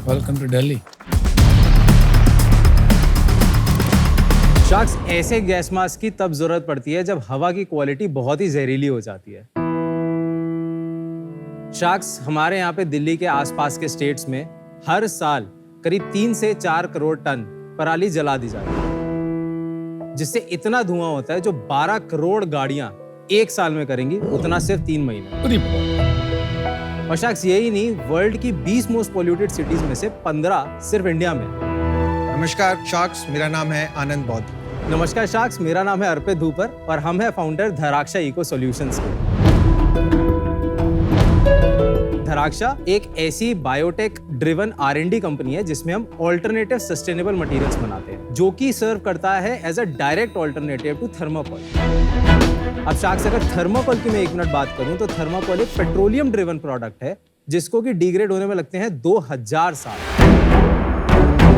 Welcome to Delhi. Sharks, ऐसे gas mask की तब जरूरत पड़ती है जब हवा की क्वालिटी बहुत ही जहरीली हो जाती है। शार्क्स, हमारे यहाँ पे दिल्ली के आसपास के स्टेट्स में हर साल करीब 3 से 4 करोड़ टन पराली जला दी जाती है, जिससे इतना धुआं होता है जो 12 करोड़ गाड़ियां एक साल में करेंगी, उतना सिर्फ 3 महीने। और शार्क्स, यही नहीं, वर्ल्ड की 20 मोस्ट पोल्यूटेड सिटीज में से 15 सिर्फ इंडिया में। नमस्कार शार्क्स, मेरा नाम है आनंद बौद्ध। नमस्कार शार्क्स, मेरा नाम है अर्पित धूपर और हम हैं फाउंडर धराक्षा इको सॉल्यूशंस के। धराक्षा एक ऐसी बायोटेक ड्रिवन R&D कंपनी है जिसमें हम ऑल्टरनेटिव सस्टेनेबल मटेरियल्स बनाते हैं, जो कि सर्व करता है as a direct alternative to thermocol. अब शार्क्स, अगर थर्मोकोल की मैं 1 मिनट बात करूं तो थर्मोकोल एक पेट्रोलियम ड्रिवन प्रोडक्ट है जिसको कि डिग्रेड होने में लगते हैं 2000 साल।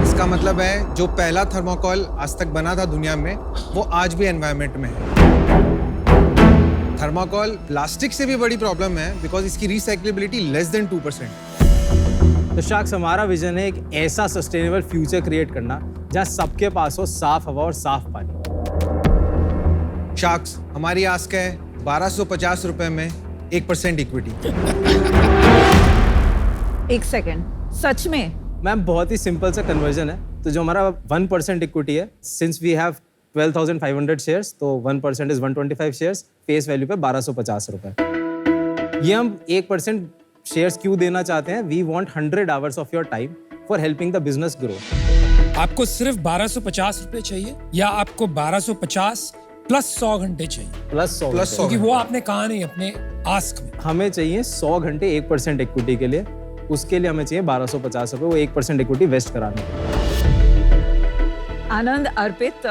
इसका मतलब है जो पहला थर्मोकोल आज तक बना था दुनिया में, वो आज भी एनवायरनमेंट में है। थर्मोकोल प्लास्टिक से भी बड़ी प्रॉब्लम है बिकॉज इसकी रिसाइक्लेबिलिटी लेस देन 2%। तो शार्क्स, हमारा विजन है एक ऐसा सस्टेनेबल फ्यूचर क्रिएट करना जहां सबके पास हो साफ हवा और साफ पानी। शार्क्स, हमारी आस्क है 1250 रुपए में 1% इक्विटी। 1 सेकंड, सच में? मैम, बहुत ही सिंपल सा कन्वर्जन है। तो जो हमारा 1% इक्विटी है, सिंस वी हैव 12,500 शेयर्स, तो 1% इज 125 शेयर्स, फेस वैल्यू पे 1250 रुपए। ये हम 1% शेयर्स क्यों देना चाहते हैं? We want 100 hours of your time for helping the business grow. आपको सिर्फ 1250 रुपए चाहिए या आपको 1250 प्लस 100 घंटे चाहिए? प्लस 100। क्योंकि वो आपने कहा नहीं अपने आस्क में। हमें चाहिए 100 घंटे 1% इक्विटी के लिए। उसके लिए हमें चाहिए 1250 रुपए, वो 1% इक्विटी वेस्ट कराने के लिए। आनंद, अर्पित,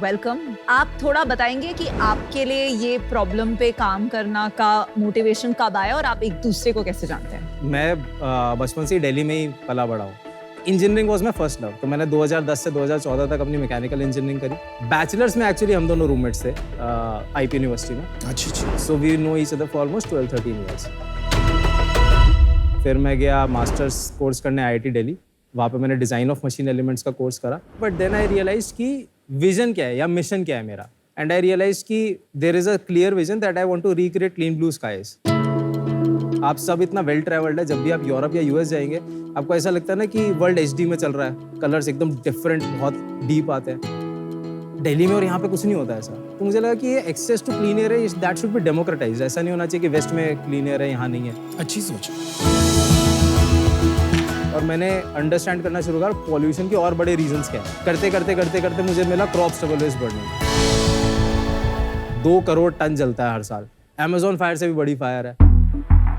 वेलकम। आप थोड़ा बताएंगे कि आपके लिए ये प्रॉब्लम पे काम करना का मोटिवेशन कब आया और आप एक दूसरे को कैसे जानते हैं? मैं बचपन से ही दिल्ली में ही पला बड़ा हूँ। Engineering was my first love, तो मैंने 2010 से 2014 तक अपनी मैकेनिकल इंजीनियरिंग करी। बैचलर्स में एक्चुअली हम दोनों रूममेट्स थे आईपी यूनिवर्सिटी में। अच्छा। So we know each other for almost 12-13 years. फिर मैं गया मास्टर्स कोर्स करने आईआईटी दिल्ली। वहाँ पे मैंने डिज़ाइन ऑफ मशीन एलिमेंट्स का कोर्स करा। बट देन आई रियलाइज कि विजन क्या है या मिशन क्या है मेरा। एंड आई रियलाइज कि there is a clear vision that I want to recreate clean blue skies. आप सब इतना वेल ट्रैवल्ड है, जब भी आप यूरोप या यूएस जाएंगे आपको ऐसा लगता है ना कि वर्ल्ड HD में चल रहा है, कलर्स एकदम डिफरेंट, बहुत डीप आते हैं। दिल्ली में और यहाँ पे कुछ नहीं होता ऐसा। तो मुझे लगा कि ये एक्सेस टू क्लीन एयर है, दैट शुड बी डेमोक्रेटाइज्ड। ऐसा नहीं होना चाहिए कि वेस्ट में क्लीन एयर है, यहाँ नहीं है। अच्छी सोच। और मैंने अंडरस्टैंड करना शुरू करा पॉल्यूशन के और बड़े रीजंस क्या है। करते करते मुझे मिला crop stubble waste burning. 2 crore ton जलता है हर साल। अमेजोन फायर से भी बड़ी फायर है।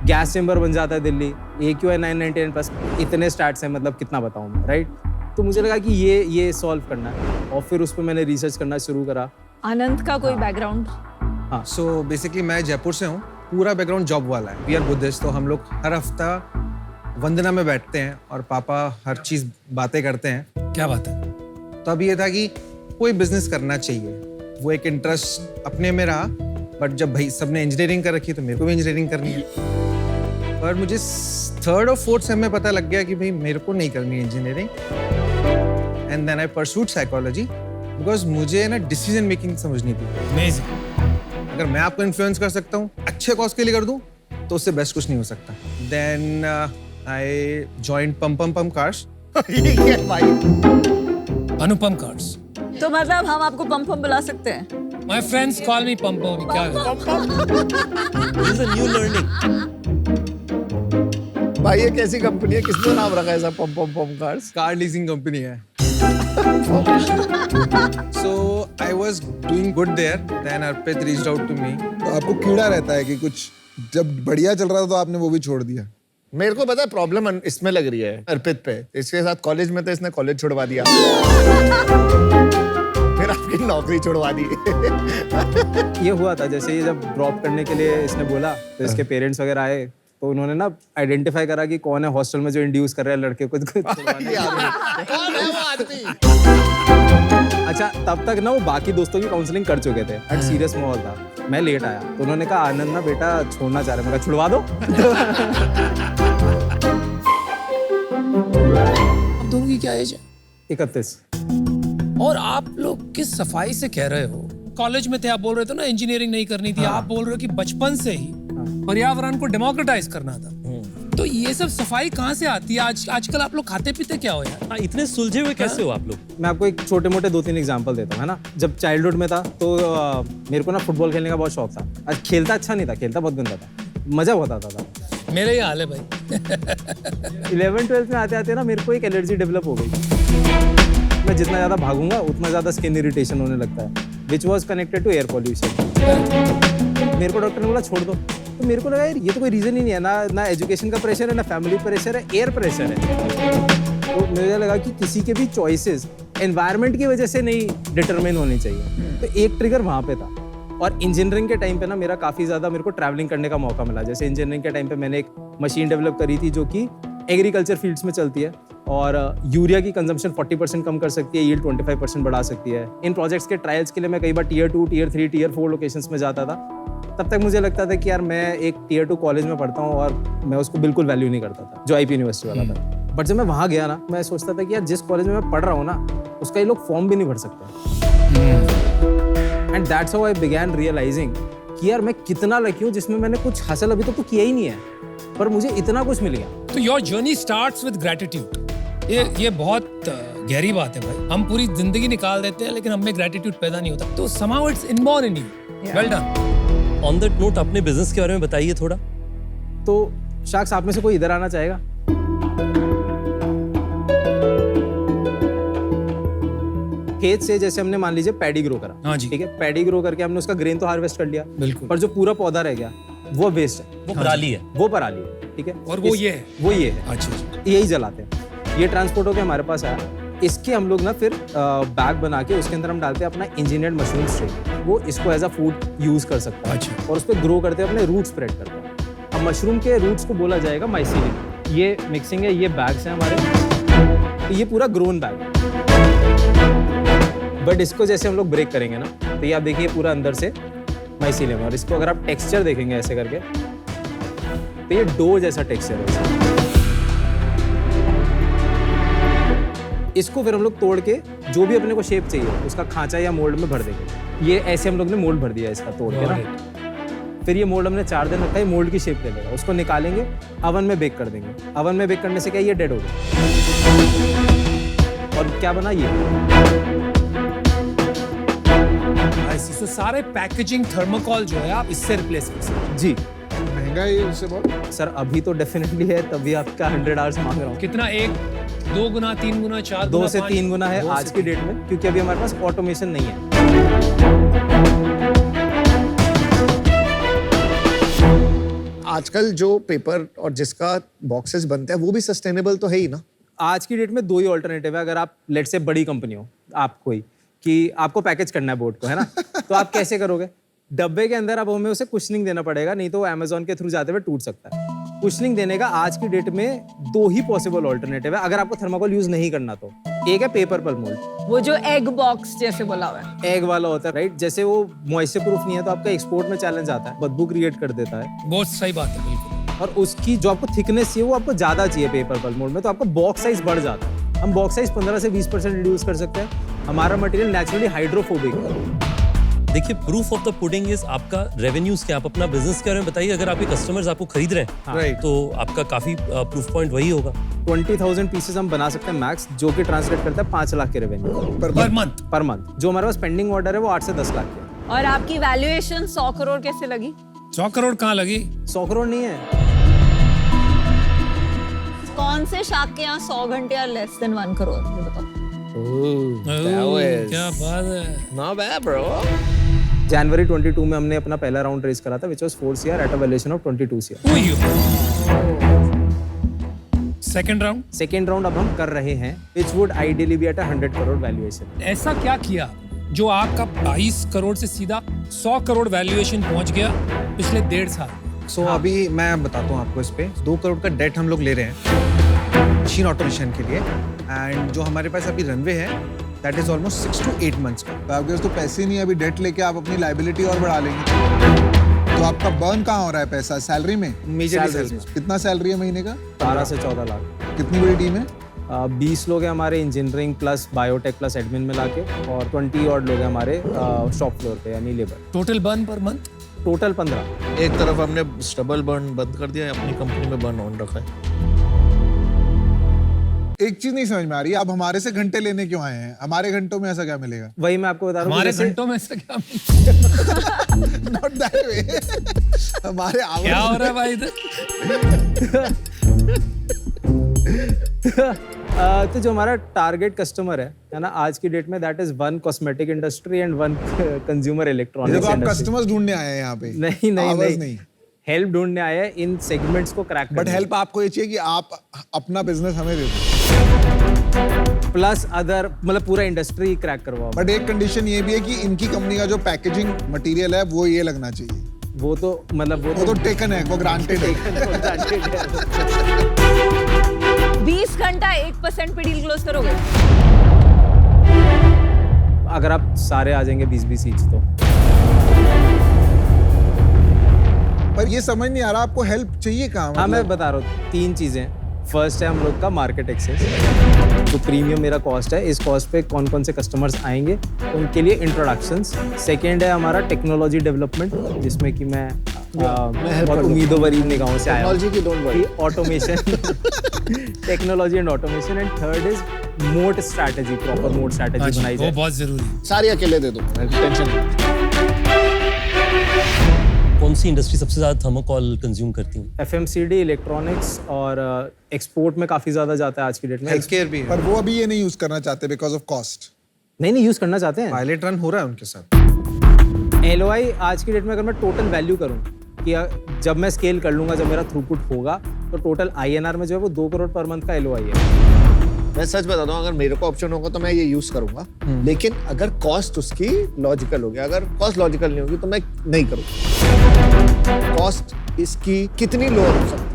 गैस चेंबर बन जाता है दिल्ली। AQI 999 प्लस, इतने स्टैट्स हैं, मतलब कितना बताऊं मैं, राइट? तो मुझे लगा कि ये सॉल्व करना है और फिर उस पर मैंने रिसर्च करना शुरू करा। आनंद का कोई बैकग्राउंड? हाँ, सो बेसिकली मैं जयपुर से हूँ। पूरा बैकग्राउंड जॉब वाला है। वी आर बुद्धिस्ट, तो हम लोग हर हफ्ता वंदना में बैठते हैं और पापा हर चीज़ बातें करते हैं। क्या बात है? तो अब ये था कि कोई बिजनेस करना चाहिए। वो एक इंटरेस्ट अपने में रहा। बट जब भाई सबने इंजीनियरिंग कर रखी तो मेरे को भी इंजीनियरिंग करनी है। पर मुझे 3rd और 4th सेम में पता लग गया कि भाई मेरे को नहीं करनी है engineering. And then I pursued psychology because मुझे ना डिसीजन मेकिंग समझनी थी। अमेजिंग। अगर मैं आपको इन्फ्लुएंस कर सकता हूँ, अच्छे कॉज के लिए कर दूँ, तो उससे बेस्ट कुछ नहीं हो सकता। देन आई जॉइंड पम कार्स। अनुपम कार्स। तो मतलब हम आपको पंपम बुला सकते हैं? My friends call me Pampam. क्या This is a new learning. भाई ये कैसी कंपनी है? किसने नाम रखा है ऐसा पम कार्स? कार लीजिंग कंपनी है। So I was doing good there. Then Arpit reached out to me. तो आपको कीड़ा रहता है कि कुछ जब बढ़िया चल रहा था तो आपने वो भी छोड़ दिया? मेरे को पता है प्रॉब्लम इसमें लग रही है अर्पित पे। इसके साथ कॉलेज में तो इसने कॉलेज छुड़वा दिया, फिर आपकी नौकरी छुड़वा दी। ये हुआ था जैसे ये जब ड्रॉप करने के लिए इसने बोला तो इसके पेरेंट्स वगैरह आए, तो उन्होंने ना आइडेंटिफाई करा कि कौन है हॉस्टल में जो इंड्यूस कर रहा है लड़के को छुड़वाने। कौन है वो आदमी? अच्छा, तब तक ना वो बाकी दोस्तों की काउंसलिंग कर चुके थे। बट सीरियस माहौल था। मैं लेट आया तो उन्होंने कहा आनंद ना बेटा छोड़ना चाह रहे हैं। मैं कहा छुड़वा दो। दोनों की क्या एज है? 31। और आप लोग किस सफाई से कह रहे हो? कॉलेज में थे, आप बोल रहे थे ना इंजीनियरिंग नहीं करनी थी, आप बोल रहे हो कि बचपन से ही पर्यावरण को डेमोक्रेटाइज करना था। तो ये सब सफाई कहाँ से आती है? आजकल आप लोग खाते पीते क्या हो यार? हाँ, इतने सुलझे हुए कैसे हो आप लोग? मैं आपको एक छोटे मोटे 2-3 एग्जांपल देता हूँ, है ना। जब चाइल्डहुड में था तो मेरे को ना फुटबॉल खेलने का बहुत शौक था। आज खेलता अच्छा नहीं था, खेलता बहुत गंदा था, मजा बहुत आता था। मेरे ही हाल है भाई। 11th-12th में आते आते ना मेरे को एक एलर्जी डेवलप हो गई। मैं जितना ज़्यादा भागूंगा उतना ज़्यादा स्किन इरिटेशन होने लगता है, which was connected to air pollution. मेरे को डॉक्टर ने बोला छोड़ दो, तो मेरे को लगा यार ये तो कोई रीज़न ही नहीं है, ना एजुकेशन का प्रेशर है, ना फैमिली प्रेशर है, एयर प्रेशर है। तो मुझे लगा कि किसी के भी चॉइसेस एनवायरनमेंट की वजह से नहीं डिटरमाइन होनी चाहिए। तो एक ट्रिगर वहाँ पे था। और इंजीनियरिंग के टाइम पे ना मेरा काफ़ी ज़्यादा मेरे को ट्रैवलिंग करने का मौका मिला। जैसे इंजीनियरिंग के टाइम पे मैंने एक मशीन डेवलप करी थी जो कि एग्रीकल्चर फील्ड्स में चलती है और यूरिया की कंजम्पशन 40% कम कर सकती है, यील्ड 25% बढ़ा सकती है। इन प्रोजेक्ट्स के ट्रायल्स के लिए मैं कई बार Tier 2, Tier 3, Tier 4 लोकेशंस में जाता था। तब तक मुझे लगता था कि यार मैं एक Tier 2 कॉलेज में पढ़ता हूँ और मैं उसको बिल्कुल वैल्यू नहीं करता था, जो IP यूनिवर्सिटी वाला था। बट जब मैं वहाँ गया ना, मैं सोचता था कि यार जिस कॉलेज में मैं पढ़ रहा हूँ ना, उसका ये लोग फॉर्म भी नहीं भर सकते। And that's how I began realizing कि यार मैं कितना लकी हूँ जिसमें मैंने कुछ हासिल अभी तक तो किया ही नहीं है, पर मुझे इतना कुछ मिल गया। तो your journey starts with gratitude. ये बहुत गहरी बात है भाई। हम पूरी जिंदगी निकाल देते हैं लेकिन हमें ग्रेटिट्यूड पैदा नहीं होता। तो somehow it's inborn in you. Well done. On that note अपने बिजनेस के बारे में बताइए थोड़ा। तो शाक्स आप में से कोई इधर आना चाहेगा? खेत से जैसे हमने मान लीजिए पैडी ग्रो करा, हाँ जी। ठीक है, पैडी ग्रो करके हमने उसका ग्रेन तो हार्वेस्ट कर लिया, बिल्कुल। पर जो पूरा पौधा रह गया वो वेस्ट है, वो पराली है। वो पराली है, ठीक है। और वो ये है। वो ये है, अच्छा। यही जलाते हैं। ये ट्रांसपोर्ट होकर हमारे पास आया। इसके हम लोग ना फिर बैग बना के उसके अंदर हम डालते हैं अपना इंजीनियर्ड मशरूम स्ट्रेन। वो इसको एज अ फूड यूज कर सकता है। अच्छा। और उस पर ग्रो करते हैं, अपने रूट स्प्रेड करते हैं। अब मशरूम के रूट्स को बोला जाएगा माइसीलियम। ये मिक्सिंग है, ये बैग्स हैं हमारे, तो ये पूरा ग्रोन बैग है। बट इसको जैसे हम लोग ब्रेक करेंगे ना, तो ये आप देखिए पूरा अंदर से माइसीलियम। और इसको अगर आप टेक्सचर देखेंगे ऐसे करके, तो ये डो जैसा टेक्सचर है। इसको फिर हम लोग तोड़ के जो भी अपने को शेप चाहिए उसका खांचा या मोल्ड में भर देंगे। ये ऐसे हम लोग ने मोल्ड भर दिया इसका तोड़ के ना। फिर ये मोल्ड हमने 4 दिन रखा है, मोल्ड की शेप ले लेगा। उसको निकालेंगे, अवन में बेक कर देंगे। अवन में बेक करने से क्या ये डेड हो गया। और क्या बना ये? तो सारे पैकेजिंग थर्मोकॉल जो है आप इससे रिप्लेस कर सकते हैं। जी महंगा है ये उससे बहुत। सर, अभी तो डेफिनेटली है, तभी आपका 100 आवर्स मांग रहा हूँ। कितना? 1, 2 गुना, 3 गुना, 4 2 गुना, से 5? 3 गुना है 2 आज से की 3 डेट में, क्योंकि अभी हमारे पास ऑटोमेशन नहीं है। आजकल जो पेपर और जिसका बॉक्सेस बनते हैं वो भी सस्टेनेबल तो है ही ना। आज की डेट में 2 ही ऑल्टरनेटिव है। अगर आप लेट से बड़ी कंपनी हो, आप कोई कि आपको पैकेज करना है बोर्ड को, है ना, तो आप कैसे करोगे? डब्बे के अंदर अब हमें उसे कुशनिंग देना पड़ेगा, नहीं तो वो अमेजोन के थ्रू जाते हुए टूट सकता है। कुशनिंग देने का आज की डेट में 2 ही पॉसिबल ऑल्टरनेटिव है अगर आपको थर्माकोल यूज नहीं करना तो। एक है पेपर पल मोल्ड, वो जो एग बॉक्स जैसे बोला हुआ है, एग वाला होता है, राइट। जैसे वो मॉइस्चर प्रूफ नहीं है तो आपका एक्सपोर्ट में चैलेंज आता है, बदबू क्रिएट कर देता है। बहुत सही बात है, बिल्कुल। और उसकी जो आपको थिकनेस चाहिए वो आपको ज्यादा चाहिए पेपर पल मोल्ड में, तो आपका बॉक्स साइज बढ़ जाता है। हम बॉक्स साइज 15 से 20% रिड्यूस कर सकते हैं। हमारा मटेरियल नेचुरली हाइड्रोफोबिक है। देखिए, proof of the pudding is आपका रेवेन्यूज क्या। आप अपना बिजनेस के बारे में बताइए। अगर आपके कस्टमर्स आपको खरीद रहे हैं Right. तो आपका काफी प्रूफ पॉइंट वही होगा। 20,000 पीसेस हम बना सकते हैं मैक्स, जो कि ट्रांसलेट करता है 5 लाख के revenue per month. Per month. जो हमारे पास पेंडिंग ऑर्डर है वो 8 से 10 लाख के। और आपकी वैल्यूएशन 100 करोड़ कैसे लगी? 100 करोड़ कहाँ लगी? 100 करोड़ नहीं है। कौन से शाख के यहाँ 100 घंटे या लेस देन 1 करोड़? ये बताओ। क्या बात है। Not bad, bro. जनवरी 22 में हमने अपना पहला राउंड रेज करा था, which was 4 CR at a valuation of 22 CR। Second round? Second round अब हम कर रहे हैं, which would ideally be at 100 crore valuation. ऐसा क्या किया जो आपका 22 करोड़ से सीधा 100 करोड़ वैल्यूएशन पहुंच गया पिछले 1.5 साल? सो अभी मैं बताता हूँ आपको। इस पे 2 करोड़ का डेट हम लोग ले रहे हैं मशीन ऑटोमेशन के लिए। एंड जो हमारे पास अभी रनवे है that is almost 6 to 8 months का। तो आपके पास तो पैसे ही नहीं है, अभी डेट लेके आप अपनी लाइबिलिटी और बढ़ा लेंगे। तो आपका बर्न कहाँ हो रहा है पैसा? सैलरी में? मेजर कितना सैलरी है महीने का? 12 से 14 लाख। कितनी बड़ी टीम है? 20 लोग हैं हमारे engineering plus biotech plus admin मिला के, और 20 और लोग हैं हमारे शॉप फ्लोर पे यानी labour. Total burn per month? Total 15। एक तरफ हमने स्टबल बर्न बंद कर दिया, अपनी कंपनी में बर्न ऑन रखा है। एक चीज नहीं समझ में आ रही, आप हमारे से घंटे लेने क्यों आए हैं? हमारे घंटों में ऐसा क्या मिलेगा? वही मैं आपको बता रहा हूँ। हमारे जैसे- घंटों में से क्या नॉट दैट वे। हमारे क्या हो hours रहा है भाई इधर? तो जो हमारा टारगेट कस्टमर है ना, आज की डेट में that is one cosmetic industry and one consumer ये इलेक्ट्रॉनिक्स तो आप इंडस्ट्री। कस्टमर्स ढूंढने आए हैं यहाँ पे। नहीं नहीं Hours नहीं, हेल्प ढूंढने आए हैं इन सेगमेंट्स को क्रैक बट हेल्प आपको ये चाहिए कि आप अपना बिजनेस हमें दे दो। प्लस अदर मतलब पूरा इंडस्ट्री क्रैक करवाओ। बट एक कंडीशन ये भी है कि इनकी कंपनी का जो पैकेजिंग मटेरियल है वो ये लगना चाहिए। वो तो मतलब वो तो टेकन है, वो ग्रांटेड है। 20 घंटा 1% पे डील क्लोज करोगे? अगर आप सारे आ जाएंगे 20-20 ईच तो। पर ये समझ नहीं आ रहा आपको हेल्प चाहिए कहाँ? हाँ मैं मतलब बता रहा हूँ, 3 चीजें। फर्स्ट है हम लोग का मार्केट एक्सेस, तो प्रीमियम मेरा कॉस्ट है, इस कॉस्ट पे कौन कौन से कस्टमर्स आएंगे उनके लिए इंट्रोडक्शंस। सेकेंड है हमारा टेक्नोलॉजी डेवलपमेंट, जिसमें कि मैं बहुत उम्मीदों भरी निगाहों से आया हूँ टेक्नोलॉजी की don't worry. Automation, technology and automation. And third is mode strategy, proper mode हाँ स्ट्रैटेजी जी, बनाई वो जाए। बहुत जरूरी है। सारी अकेले दे दो, टेंशन नहीं। कौन सी इंडस्ट्री सबसे ज्यादा थर्मोकोल कंज्यूम करती हूँ? FMCD, इलेक्ट्रॉनिक्स और एक्सपोर्ट में काफी ज्यादा जाता है आज की डेट में। हेल्थ केयर भी है। पर वो अभी ये नहीं यूज करना चाहते बिकॉज ऑफ कॉस्ट। नहीं यूज करना चाहते हैं। पायलट रन हो रहा है उनके साथ। LOI आज की डेट में अगर मैं टोटल वैल्यू करूं कि जब मैं स्केल कर लूंगा, जब मेरा थ्रूपुट होगा, तो टोटल INR में जो है वो 2 करोड़ पर मंथ का LOI है। मैं सच बता दूं, अगर मेरे को ऑप्शन होगा तो मैं ये यूज करूंगा, लेकिन अगर कॉस्ट उसकी लॉजिकल होगी, अगर कॉस्ट लॉजिकल नहीं होगी तो मैं नहीं करूंगा। कॉस्ट इसकी कितनी लो हो सकती है?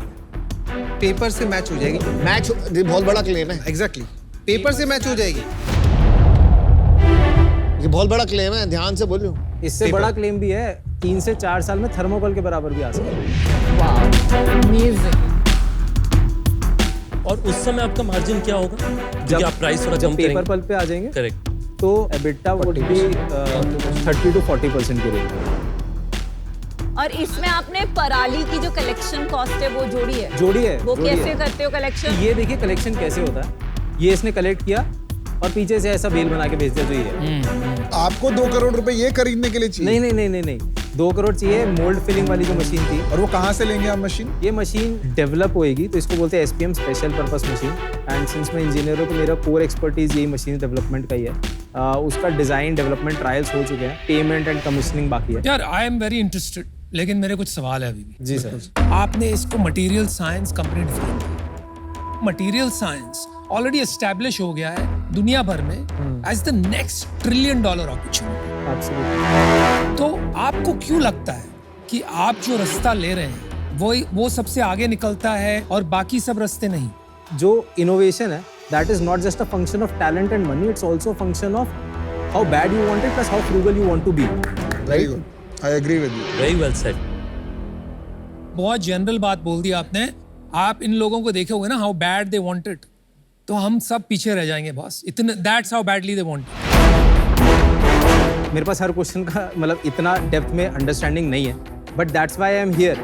पेपर से मैच हो जाएगी। मैच ये बहुत बड़ा क्लेम है। एग्जैक्टली, पेपर से मैच हो जाएगी। ये बहुत बड़ा क्लेम है, ध्यान से बोलियो। इससे बड़ा क्लेम भी है, 3 से 4 साल में थर्मोकोल के बराबर भी आ सकता है। Amazing. और उस समय आपका मार्जिन क्या होगा? क्योंकि आप प्राइस थोड़ा जब कम पेपर करेंगे। पल्प पे आ जाएंगे करेक्ट। तो EBITDA वुड बी 30 to 40% की रेंज। और इसमें आपने पराली की जो कलेक्शन कॉस्ट है वो जोड़ी है? जोड़ी है। वो जोड़ी कैसे है। करते हो कलेक्शन? ये देखिए कलेक्शन कैसे होता है। ये इसने कलेक्ट किया और पीछे से ऐसा बेल बना के भेज दिया, जो ये है। आपको 2 करोड़ रुपए ये खरीदने के लिए चाहिए? नहीं, 2 करोड़ चाहिए मोल्ड फिलिंग वाली जो मशीन थी। और वो कहाँ से लेंगे आप मशीन? ये मशीन डेवलप होएगी, तो इसको बोलते हैं SPM, special purpose machine. And since मैं इंजीनियर हूँ तो मेरा कोर एक्सपर्टीज यही मशीन डेवलपमेंट का ही है। उसका डिजाइन डेवलपमेंट ट्रायल्स हो चुके हैं, पेमेंट एंड कमीशनिंग बाकी है। यार आई एम वेरी इंटरेस्टेड, लेकिन मेरे कुछ सवाल है अभी भी। जी सर। आपने इसको मटेरियल साइंस कंपनी डिफाइन की। मटेरियल साइंस ऑलरेडी एस्टैब्लिश हो गया है दुनिया भर में as the next $1 trillion opportunity. Absolutely. तो आपको क्यों लगता है कि आप जो रास्ता ले रहे हैं वो सबसे आगे निकलता है और बाकी सब रास्ते नहीं? जो इनोवेशन है that is not just a function of talent and money, it's also function of how bad you want it plus how frugal you want to be. Very good, I agree with you. Very well said. बहुत general बात बोल दी आपने। आप इन लोगों को देखे होंगे ना, how bad they want it, तो हम सब पीछे रह जाएंगे बॉस। इतने that's how badly they want it. मेरे पास हर क्वेश्चन का मतलब इतना डेप्थ में अंडरस्टैंडिंग नहीं है, but that's why I am here.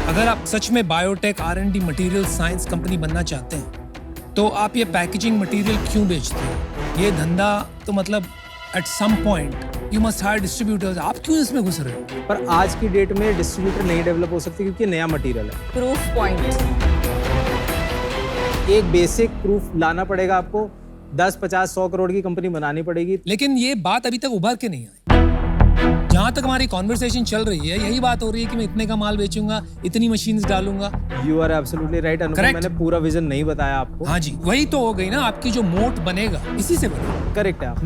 अगर आप सच में biotech R&D material science company बनना चाहते हैं तो आप ये पैकेजिंग मटेरियल क्यों बेचते हैं? ये धंधा तो मतलब at some point you must hire distributors. आप क्यों इसमें घुस रहे हो? पर आज की डेट में डिस्ट्रीब्यूटर नहीं डेवलप हो सकते क्योंकि नया मटेरियल है। Proof point. एक बेसिक प्रूफ लाना पड़ेगा आपको, 10, 50, 100 करोड़ की कंपनी बनानी पड़ेगी। लेकिन ये बात अभी तक उभर के नहीं आई। जहां तक हमारी कॉन्वर्सेशन चल रही है यही बात हो रही है कि मैं इतने का माल बेचूंगा, इतनी मशीन्स डालूंगा। You are absolutely right Anupam, Correct. मैंने पूरा विजन नहीं बताया आपको। हाँ जी, वही तो हो गई ना आपकी जो मोट बनेगा, इसी से बनेगा, करेक्ट है आप।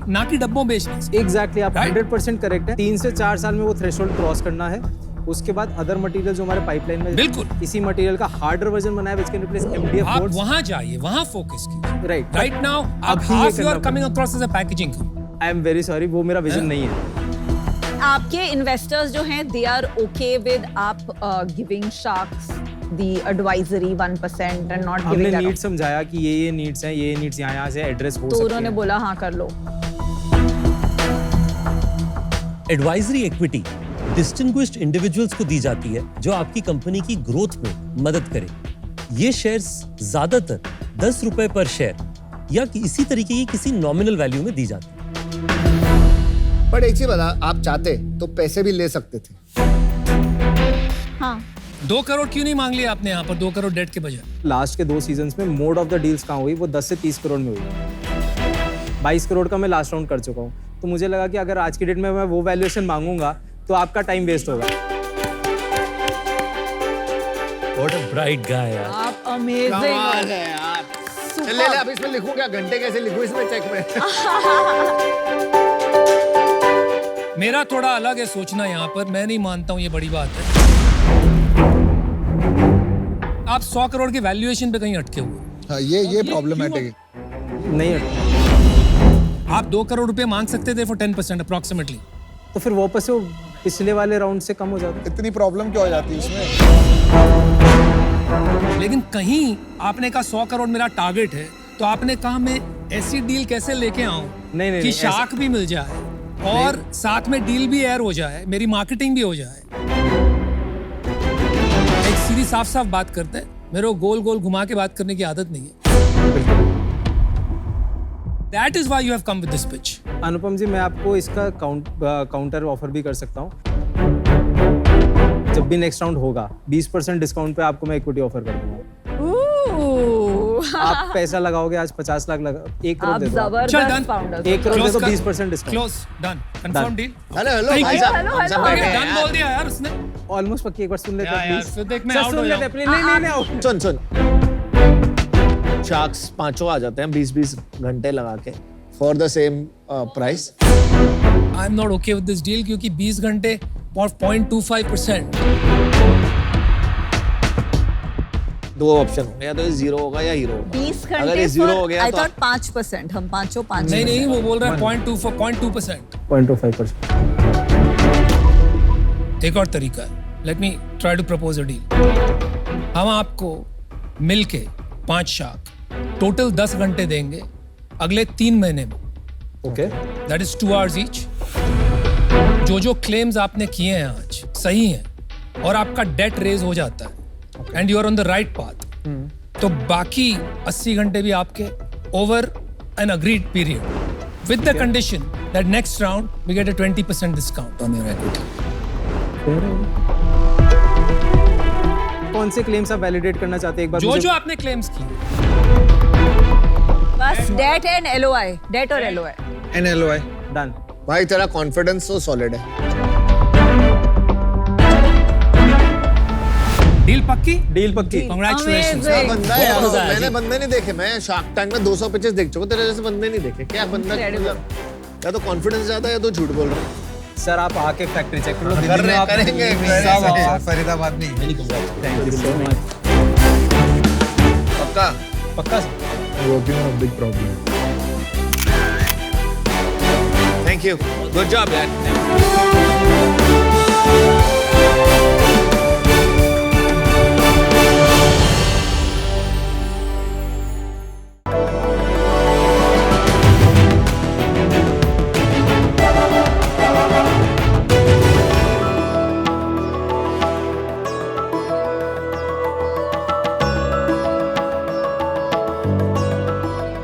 ना कि डब्बों बेचने से। एग्जैक्टली आप Right? 100% करेक्ट है। 3 से 4 साल में वो थ्रेशोल्ड क्रॉस करना है। उसके बाद अदर मटेरियल जो हमारे पाइपलाइन में बिल्कुल। इसी मटेरियल का हार्डर वर्जन बनाया व्हिच कैन रिप्लेस MDF आप बोर्ड्स। वहां जाइए, वहां फोकस कीजिए। राइट राइट नाउ आप अभी ये हाफ यू करना are coming across as a packaging. I am very sorry, वो मेरा विजन नहीं है। आपके इन्वेस्टर्स जो हैं दे आर ओके विद आप giving sharks the advisory 1% and not हमने giving that नीड out? समझाया कि ये नीड्स हैं, ये नीड्स यहाँ से एड्रेस हो तो सकती उन्होंने हैं। बोला हाँ कर लो। एडवाइजरी इक्विटी डिस्टिंग्विश्ड इंडिविजुअल्स को दी जाती है जो आपकी कंपनी की ग्रोथ में मदद करे। ये शेयर्स ज्यादातर 10 रुपए पर शेयर या इसी तरीके की किसी नॉमिनल वैल्यू में दी जाती है। पर एक चीज बता, आप चाहते तो पैसे भी ले सकते थे। हाँ 2 करोड़ क्यों नहीं मांग लिया आपने यहाँ पर 2 करोड़ डेट के बजाय? लास्ट के 2 सीजन्स में मोड ऑफ द डील्स कहाँ हुई, वो 10 से 30 करोड़ में हुई। 22 करोड़ का मैं लास्ट राउंड कर चुका हूँ, तो मुझे लगा कि अगर आज की डेट में मैं वो वैल्यूएशन मांगूंगा तो आपका टाइम वेस्ट होगा। What a bright guy यार। आप अमेजिंग है यार। ले ले, अब इसमें लिखूं क्या? घंटे कैसे लिखूं इसमें चेक में? मेरा थोड़ा अलग है सोचना यहाँ पर, मैं नहीं मानता हूँ ये बड़ी बात है। आप 100 करोड़ के वैल्यूएशन पे कहीं अटके हुए। हाँ, ये प्रॉब्लमेटिक है। नहीं हटता। आप 2 करोड़ रुपए मांग सकते थे फॉर 10% अप्रोक्सीमेटली। तो फिर वापस से वो पिछले वाले राउंड से कम हो जाता। इतनी प्रॉब्लम क्यों हो जाती है इसमें? लेकिन कहीं आपने कहा 100 करोड़ मेरा टारगेट है, तो आपने कहा मैं ऐसी डील कैसे लेके आऊं नहीं, कि नहीं, शाख भी मिल जाए और साथ में डील भी एयर हो जाए, मेरी मार्केटिंग भी हो जाए। एक सीधी साफ साफ बात करते हैं, मेरे को गोल गोल घुमा के बात करने की आदत नहीं है। That is why you have come with this pitch. अनुपम जी, मैं आपको इसका काउंटर ऑफर भी कर सकता हूँ। जब भी नेक्स्ट राउंड होगा 20% डिस्काउंट पे आपको मैं इक्विटी ऑफर कर दूंगा। आप पैसा लगाओगे आज 50 लाख लगा, 1 करोड़ आप दे दो आप। चल, जबरदस्त done. फाउंडर। 1 करोड़ दे Close दो, कर। 20% discount. Close, done, confirm deal. Hello hello Thank भाई you. साहब, हेलो, हम सब हेलो, बैठे Okay, हैं done यार। बोल दिया यार उसने। ऑलमोस्ट पक्की, एक बार सुन लेते या हैं यार, प्लीज। फिर देख मैं सर, out सुन हो लेते जाऊं। हैं प्लीज। नहीं नहीं नहीं। सुन सुन, शार्क्स पांचों आ जाते हैं 20-20 घंटे लगा के for the same price. I am not okay with this deal क्योंकि 20 घंटे और 0.25%। 2 ऑप्शन होंगे, या तो ये 0 होगा या हीरो होगा। 20 अगर घंटे ये 0 हो गया आई तो थॉट 5%, हम पांचों 5। नहीं नहीं, वो बोल रहा है 0.2%। 0.25%। एक और तरीका है, let me try to propose a deal. हम आपको मिलके 5 शाख टोटल 10 घंटे देंगे अगले 3 महीने में। Okay. That is 2 hours each. जो क्लेम्स आपने किए हैं आज सही हैं और आपका डेट रेज हो जाता है and you are on the right path, तो बाकी 80 घंटे भी आपके over an agreed period with the condition that next round we get a 20% discount on your equity. कौन से क्लेम्स आप वैलिडेट करना चाहते हैं एक बार जो आपने क्लेम्स किए। बस डेट एंड एलओआई, डेट और एलओआई। NLOI। डन। भाई तेरा कॉन्फिडेंस तो सॉलिड है। डील पक्की? डील पक्की। कांग्रेचुलेशंस। Amazing. बंदा है यार, बहुत मजा आया मैंने जी। बंदे नहीं देखे। मैं शार्क टैंक में 200 पिचेस देख चुका, तेरे जैसे बंदे नहीं देखे। क्या बंदा, Incredible. या तो कॉन्फिडेंस ज्यादा है या तो झूठ बोल रहा है। सर आप आके फैक्ट्री चेक कर लो। कर रहे हैं, करेंगे। फरीदाबाद नहीं। Thank you so much. पक्का। पक्का। Working on a big problem. Thank you, good job यार।